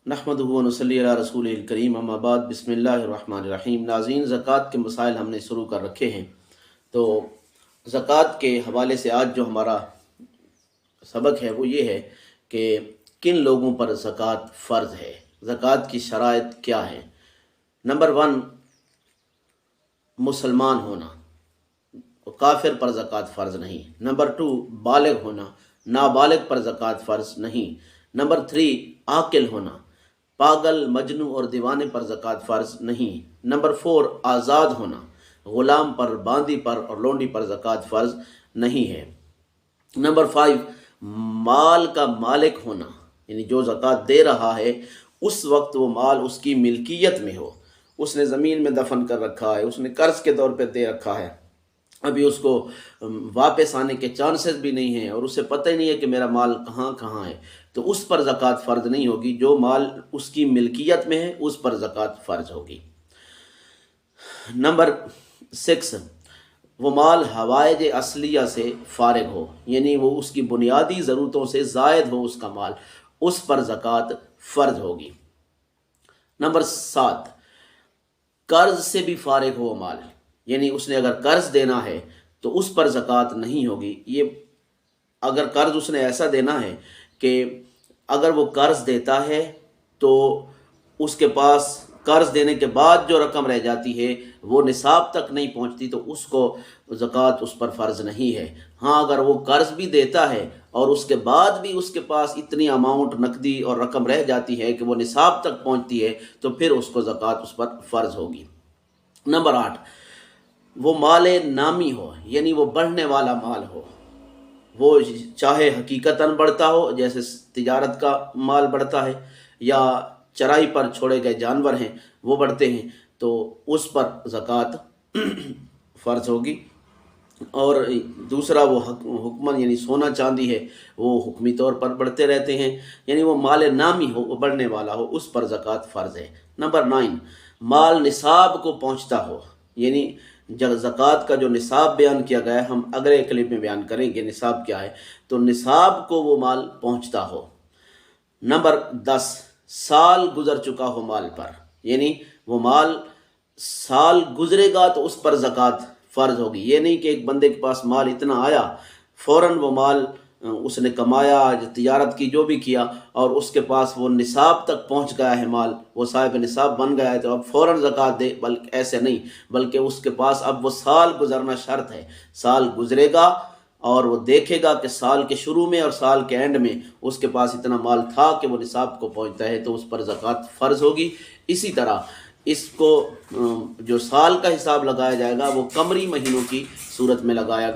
نحمدہ و نصلی علی رسولہ الکریم، اما بعد، بسم اللہ الرحمن الرحیم۔ ناظرین، زکوٰۃ کے مسائل ہم نے شروع کر رکھے ہیں، تو زکوٰۃ کے حوالے سے آج جو ہمارا سبق ہے وہ یہ ہے کہ کن لوگوں پر زکوٰۃ فرض ہے، زکوٰۃ کی شرائط کیا ہے۔ نمبر 1، مسلمان ہونا، کافر پر زکوٰۃ فرض نہیں۔ نمبر 2، بالغ ہونا، نابالغ پر زکوٰۃ فرض نہیں۔ نمبر 3، عاقل ہونا، پاگل، مجنوں اور دیوانے پر زکوٰۃ فرض نہیں۔ نمبر 4، آزاد ہونا، غلام پر، باندی پر اور لونڈی پر زکوٰۃ فرض نہیں ہے۔ نمبر 5، مال کا مالک ہونا، یعنی جو زکوٰۃ دے رہا ہے اس وقت وہ مال اس کی ملکیت میں ہو، اس نے زمین میں دفن کر رکھا ہے، اس نے قرض کے طور پہ دے رکھا ہے، ابھی اس کو واپس آنے کے چانسز بھی نہیں ہیں اور اسے پتہ ہی نہیں ہے کہ میرا مال کہاں کہاں ہے، تو اس پر زکوٰۃ فرض نہیں ہوگی۔ جو مال اس کی ملکیت میں ہے اس پر زکوٰۃ فرض ہوگی۔ نمبر 6، وہ مال حوائج اصلیہ سے فارغ ہو، یعنی وہ اس کی بنیادی ضرورتوں سے زائد ہو اس کا مال، اس پر زکوٰۃ فرض ہوگی۔ نمبر 7، قرض سے بھی فارغ ہو مال، یعنی اس نے اگر قرض دینا ہے تو اس پر زکوٰۃ نہیں ہوگی۔ یہ اگر قرض اس نے ایسا دینا ہے کہ اگر وہ قرض دیتا ہے تو اس کے پاس قرض دینے کے بعد جو رقم رہ جاتی ہے وہ نصاب تک نہیں پہنچتی تو اس کو زکوٰۃ اس پر فرض نہیں ہے۔ ہاں، اگر وہ قرض بھی دیتا ہے اور اس کے بعد بھی اس کے پاس اتنی اماؤنٹ نقدی اور رقم رہ جاتی ہے کہ وہ نصاب تک پہنچتی ہے تو پھر اس کو زکوٰۃ اس پر فرض ہوگی۔ نمبر 8، وہ مال نامی ہو، یعنی وہ بڑھنے والا مال ہو، وہ چاہے حقیقتاً بڑھتا ہو جیسے تجارت کا مال بڑھتا ہے یا چرائی پر چھوڑے گئے جانور ہیں وہ بڑھتے ہیں، تو اس پر زکوٰۃ فرض ہوگی۔ اور دوسرا، وہ حکمن یعنی سونا چاندی ہے، وہ حکمی طور پر بڑھتے رہتے ہیں، یعنی وہ مال نامی ہو، وہ بڑھنے والا ہو، اس پر زکوٰۃ فرض ہے۔ نمبر 9، مال نصاب کو پہنچتا ہو، یعنی جب زکوٰۃ کا جو نصاب بیان کیا گیا ہے، ہم اگلے کلپ میں بیان کریں گے نصاب کیا ہے، تو نصاب کو وہ مال پہنچتا ہو۔ نمبر 10، سال گزر چکا ہو مال پر، یعنی وہ مال سال گزرے گا تو اس پر زکوٰۃ فرض ہوگی۔ یہ نہیں کہ ایک بندے کے پاس مال اتنا آیا، فوراً وہ مال اس نے کمایا، تجارت کی، جو بھی کیا، اور اس کے پاس وہ نصاب تک پہنچ گیا ہے مال، وہ صاحب نصاب بن گیا ہے تو اب فوراً زکوٰۃ دے، بلکہ ایسے نہیں، بلکہ اس کے پاس اب وہ سال گزرنا شرط ہے۔ سال گزرے گا اور وہ دیکھے گا کہ سال کے شروع میں اور سال کے اینڈ میں اس کے پاس اتنا مال تھا کہ وہ نصاب کو پہنچتا ہے تو اس پر زکوٰۃ فرض ہوگی۔ اسی طرح اس کو جو سال کا حساب لگایا جائے گا وہ قمری مہینوں کی صورت میں لگایا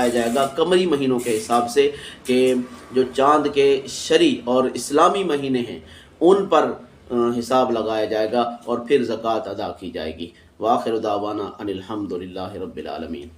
جائے گا، قمری مہینوں کے حساب سے، کہ جو چاند کے شرعی اور اسلامی مہینے ہیں ان پر حساب لگایا جائے گا اور پھر زکوٰۃ ادا کی جائے گی۔ وآخر دعوانا ان الحمد للہ رب العالمین۔